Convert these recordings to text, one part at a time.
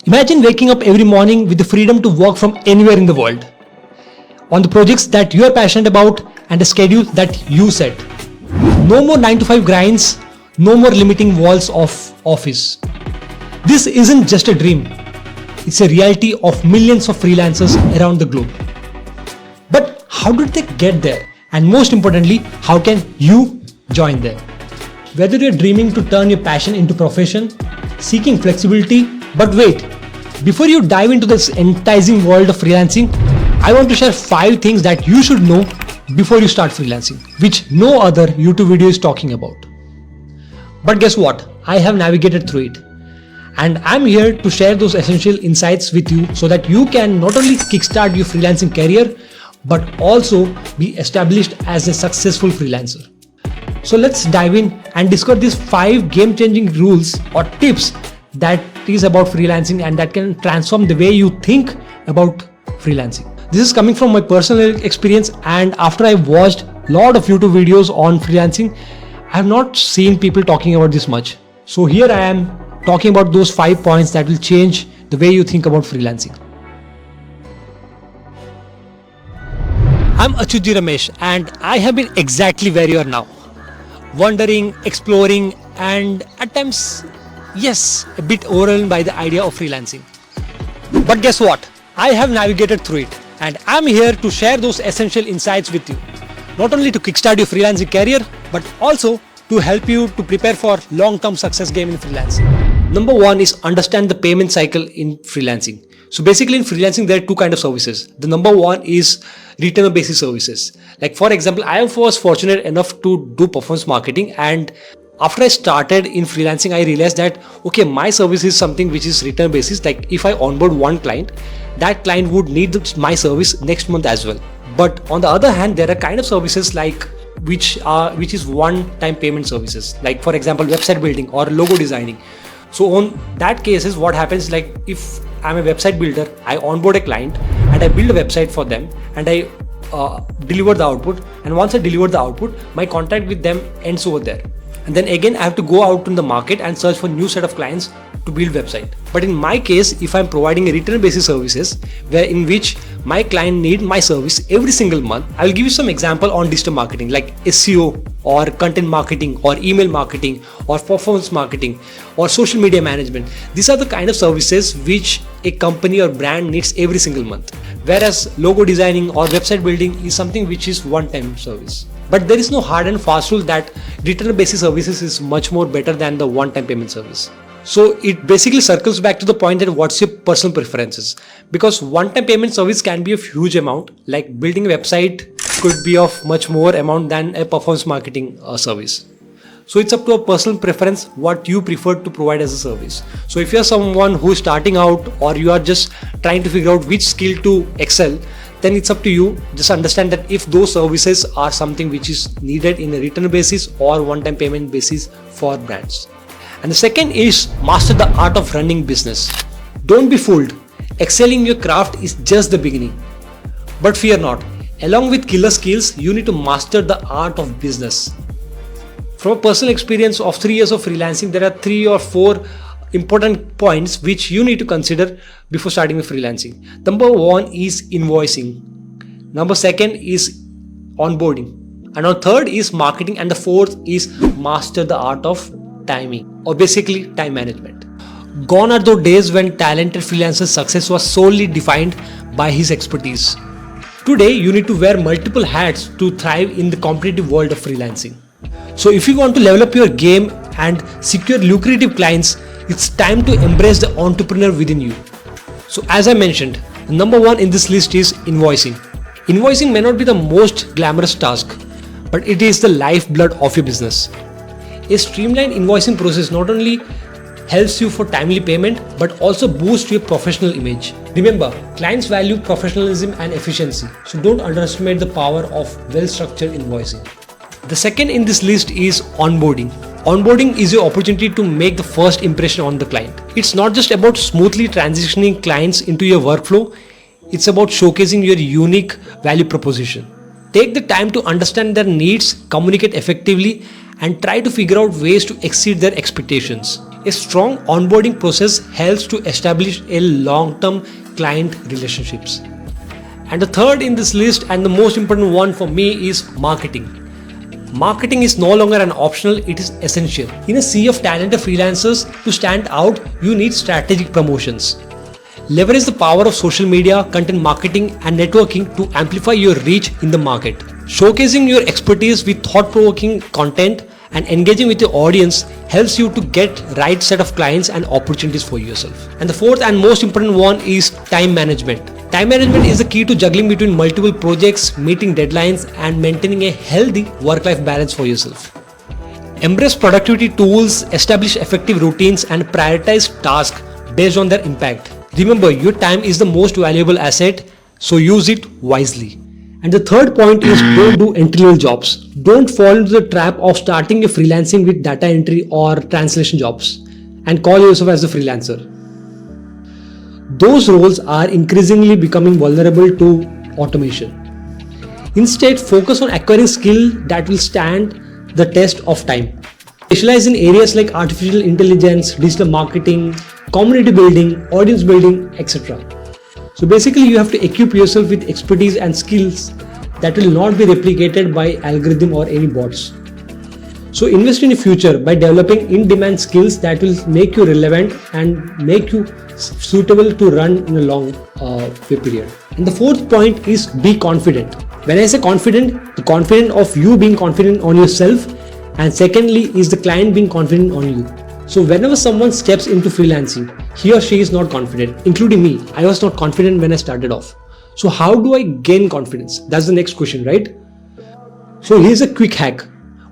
Imagine waking up every morning with the freedom to work from anywhere in the world, on the projects that you are passionate about and a schedule that you set. No more 9 to 5 grinds, no more limiting walls of office. This isn't just a dream, it's a reality of millions of freelancers around the globe. But how did they get there? And most importantly, how can you join them? Whether you're dreaming to turn your passion into profession, seeking flexibility, but wait, before you dive into this enticing world of freelancing, I want to share 5 things that you should know before you start freelancing, which no other YouTube video is talking about. But guess what? I have navigated through it. And I'm here to share those essential insights with you so that you can not only kickstart your freelancing career, but also be established as a successful freelancer. So let's dive in and discuss these 5 game-changing rules or tips that is about freelancing and that can transform the way you think about freelancing. This is coming from my personal experience, and after I watched a lot of YouTube videos on freelancing, I have not seen people talking about this much. So here I am talking about those 5 points that will change the way you think about freelancing. I'm Achuth Ramesh and I have been exactly where you are now. Wondering, exploring, and at times, yes, a bit overwhelmed by the idea of freelancing. But guess what? I have navigated through it and I'm here to share those essential insights with you. Not only to kickstart your freelancing career, but also to help you to prepare for long-term success game in freelancing. Number 1 is understand the payment cycle in freelancing. So basically in freelancing, there are 2 kinds of services. The number 1 is retainer basis services. Like for example, I was fortunate enough to do performance marketing, and after I started in freelancing, I realized that, okay, my service is something which is retainer basis. Like if I onboard one client, that client would need my service next month as well. But on the other hand, there are kind of services like which is one-time payment services. Like for example, website building or logo designing. So on that cases, what happens, like if I'm a website builder, I onboard a client and I build a website for them and I deliver the output. And once I deliver the output, my contract with them ends over there. And then again, I have to go out in the market and search for new set of clients to build website. But in my case, if I'm providing a retainer basis services where in which my client need my service every single month, I will give you some example on digital marketing like SEO or content marketing or email marketing or performance marketing or social media management. These are the kind of services which a company or brand needs every single month. Whereas logo designing or website building is something which is one-time service. But there is no hard and fast rule that retainer basis services is much more better than the one-time payment service. So it basically circles back to the point that what's your personal preferences, because one-time payment service can be of huge amount, like building a website could be of much more amount than a performance marketing service. So it's up to a personal preference what you prefer to provide as a service. So if you're someone who is starting out or you are just trying to figure out which skill to excel, then it's up to you. Just understand that if those services are something which is needed in a retainer basis or one-time payment basis for brands. And the second is master the art of running business. Don't be fooled. Excelling your craft is just the beginning. But fear not. Along with killer skills, you need to master the art of business. From a personal experience of 3 years of freelancing, there are 3 or 4 important points which you need to consider before starting with freelancing. Number 1 is invoicing. Number 2 is onboarding. And on 3rd is marketing. And the 4th is master the art of timing, or basically time management. Gone are those days when talented freelancer's success was solely defined by his expertise. Today, you need to wear multiple hats to thrive in the competitive world of freelancing. So if you want to level up your game and secure lucrative clients, it's time to embrace the entrepreneur within you. So as I mentioned, number 1 in this list is invoicing. Invoicing may not be the most glamorous task, but it is the lifeblood of your business. A streamlined invoicing process not only helps you for timely payment, but also boosts your professional image. Remember, clients value professionalism and efficiency, so don't underestimate the power of well-structured invoicing. The second in this list is onboarding. Onboarding is your opportunity to make the first impression on the client. It's not just about smoothly transitioning clients into your workflow, it's about showcasing your unique value proposition. Take the time to understand their needs, communicate effectively, and try to figure out ways to exceed their expectations. A strong onboarding process helps to establish a long-term client relationships. And the third in this list and the most important one for me is marketing. Marketing is no longer an optional, it is essential. In a sea of talented freelancers, to stand out, you need strategic promotions. Leverage the power of social media, content marketing and networking to amplify your reach in the market. Showcasing your expertise with thought-provoking content and engaging with your audience helps you to get right set of clients and opportunities for yourself. And the fourth and most important one is time management. Time management is the key to juggling between multiple projects, meeting deadlines and maintaining a healthy work-life balance for yourself. Embrace productivity tools, establish effective routines and prioritize tasks based on their impact. Remember, your time is the most valuable asset, so use it wisely. And the third point is don't do entry-level jobs. Don't fall into the trap of starting a freelancing with data entry or translation jobs and call yourself as a freelancer. Those roles are increasingly becoming vulnerable to automation. Instead, focus on acquiring skill that will stand the test of time. Specialize in areas like artificial intelligence, digital marketing, community building, audience building, etc. So basically you have to equip yourself with expertise and skills that will not be replicated by algorithm or any bots. So invest in the future by developing in-demand skills that will make you relevant and make you suitable to run in a long period. And the fourth point is be confident. When I say confident, the confident of you being confident on yourself, and secondly is the client being confident on you. So whenever someone steps into freelancing, he or she is not confident, including me. I was not confident when I started off. So how do I gain confidence? That's the next question, right? So here's a quick hack.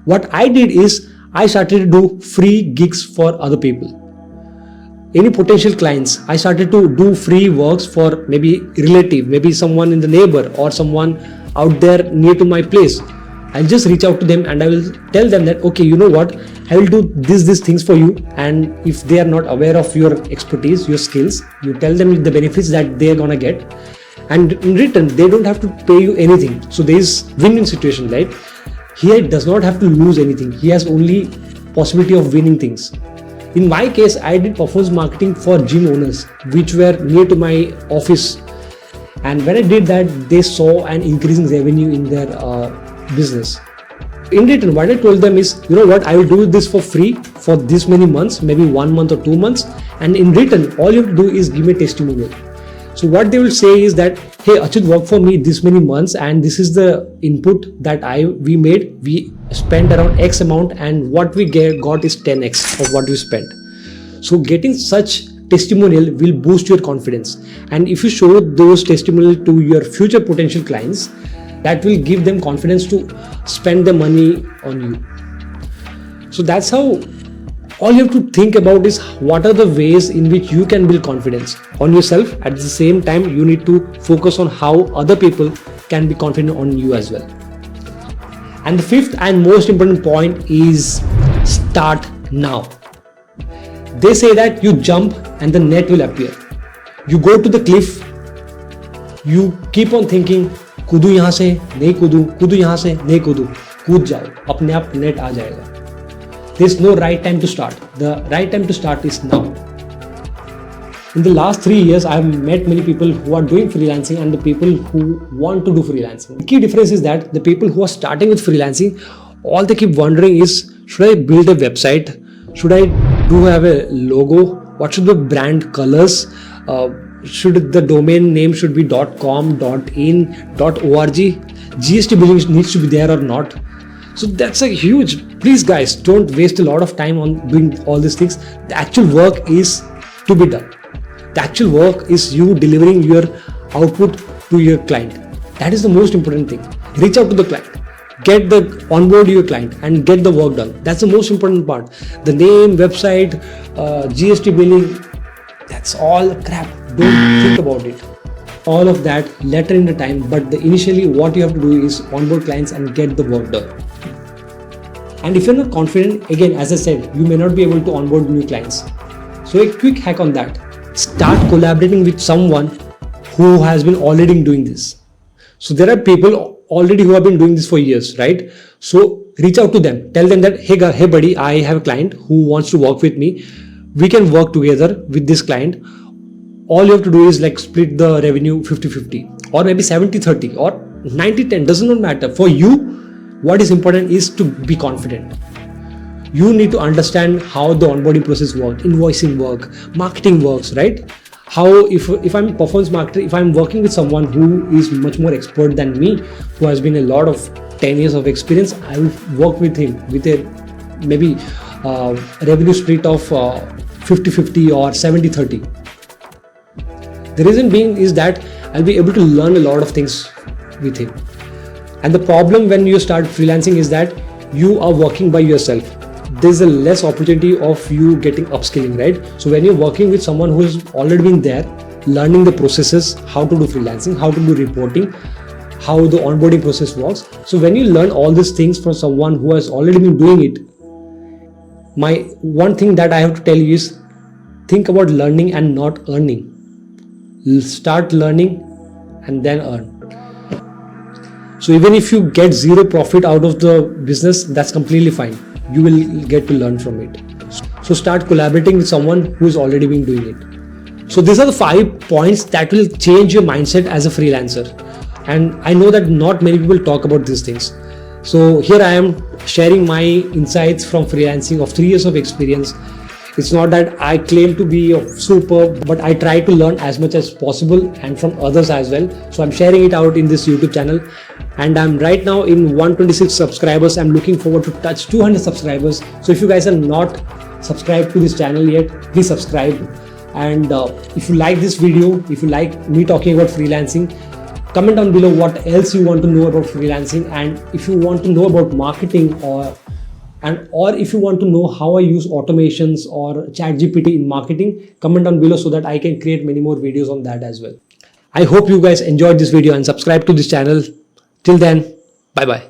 What I did is I started to do free gigs for other people. Any potential clients, I started to do free works for maybe relative, maybe someone in the neighbor or someone out there near to my place. I'll just reach out to them and I will tell them that, okay, you know what, I will do these things for you. And if they are not aware of your expertise, your skills, you tell them the benefits that they are gonna get. And in return, they don't have to pay you anything. So there is win-win situation, right? He does not have to lose anything. He has only possibility of winning things. In my case, I did performance marketing for gym owners, which were near to my office. And when I did that, they saw an increasing revenue in their business. In return, what I told them is, you know what, I will do this for free for this many months, maybe 1 month or 2 months. And in return, all you have to do is give me a testimonial. So what they will say is that, hey, Achuth worked for me this many months and this is the input that we made. We spent around X amount and what we got is 10X of what we spent. So getting such testimonial will boost your confidence. And if you show those testimonials to your future potential clients, that will give them confidence to spend the money on you. So that's how all you have to think about is what are the ways in which you can build confidence on yourself. At the same time, you need to focus on how other people can be confident on you as well. And the fifth and most important point is start now. They say that you jump and the net will appear. You go to the cliff, you keep on thinking, कूदू यहाँ से नहीं कूदू, कूदू यहाँ से नहीं कूदू, कूद जाओ, अपने आप नेट आ जाएगा. There is no right time to start. The right time to start is now. In the last 3 years, I have met many people who are doing freelancing and the people who want to do freelancing. The key difference is that the people who are starting with freelancing, all they keep wondering is, should I build a website? Should I have a logo? What should the brand colors? Should the domain name should be .com, .in, .org? GST billing needs to be there or not? So that's a huge, please guys, don't waste a lot of time on doing all these things. The actual work is to be done. The actual work is you delivering your output to your client. That is the most important thing. Reach out to the client, onboard your client and get the work done. That's the most important part. The name, website, GST billing, that's all crap. Don't think about it. All of that later in the time, but initially what you have to do is onboard clients and get the work done. And if you're not confident, again, as I said, you may not be able to onboard new clients. So a quick hack on that. Start collaborating with someone who has been already doing this. So there are people already who have been doing this for years, right? So reach out to them. Tell them that, hey buddy, I have a client who wants to work with me. we can work together with this client. All you have to do is like split the revenue 50-50 or maybe 70-30 or 90-10, does not matter. For you, what is important is to be confident. You need to understand how the onboarding process works, invoicing work, marketing works, right? How if I'm a performance marketer, if I'm working with someone who is much more expert than me, who has been a lot of 10 years of experience, I will work with him with a maybe revenue split of 50-50 or 70-30. The reason being is that I'll be able to learn a lot of things with him. And the problem when you start freelancing is that you are working by yourself. There's a less opportunity of you getting upskilling, right? So when you're working with someone who has already been there, learning the processes, how to do freelancing, how to do reporting, how the onboarding process works. So when you learn all these things from someone who has already been doing it, my one thing that I have to tell you is think about learning and not earning. Start learning and then earn. So even if you get zero profit out of the business, that's completely fine. You will get to learn from it. So start collaborating with someone who is already been doing it. So these are the 5 points that will change your mindset as a freelancer. And I know that not many people talk about these things. So here I am sharing my insights from freelancing of 3 years of experience. It's not that I claim to be superb, but I try to learn as much as possible and from others as well. So I'm sharing it out in this YouTube channel, and I'm right now in 126 subscribers. I'm looking forward to touch 200 subscribers. So if you guys are not subscribed to this channel yet, please subscribe. And if you like this video, if you like me talking about freelancing, comment down below what else you want to know about freelancing, and if you want to know about marketing or if you want to know how I use automations or ChatGPT in marketing, comment down below so that I can create many more videos on that as well. I hope you guys enjoyed this video and subscribe to this channel. Till then, bye bye.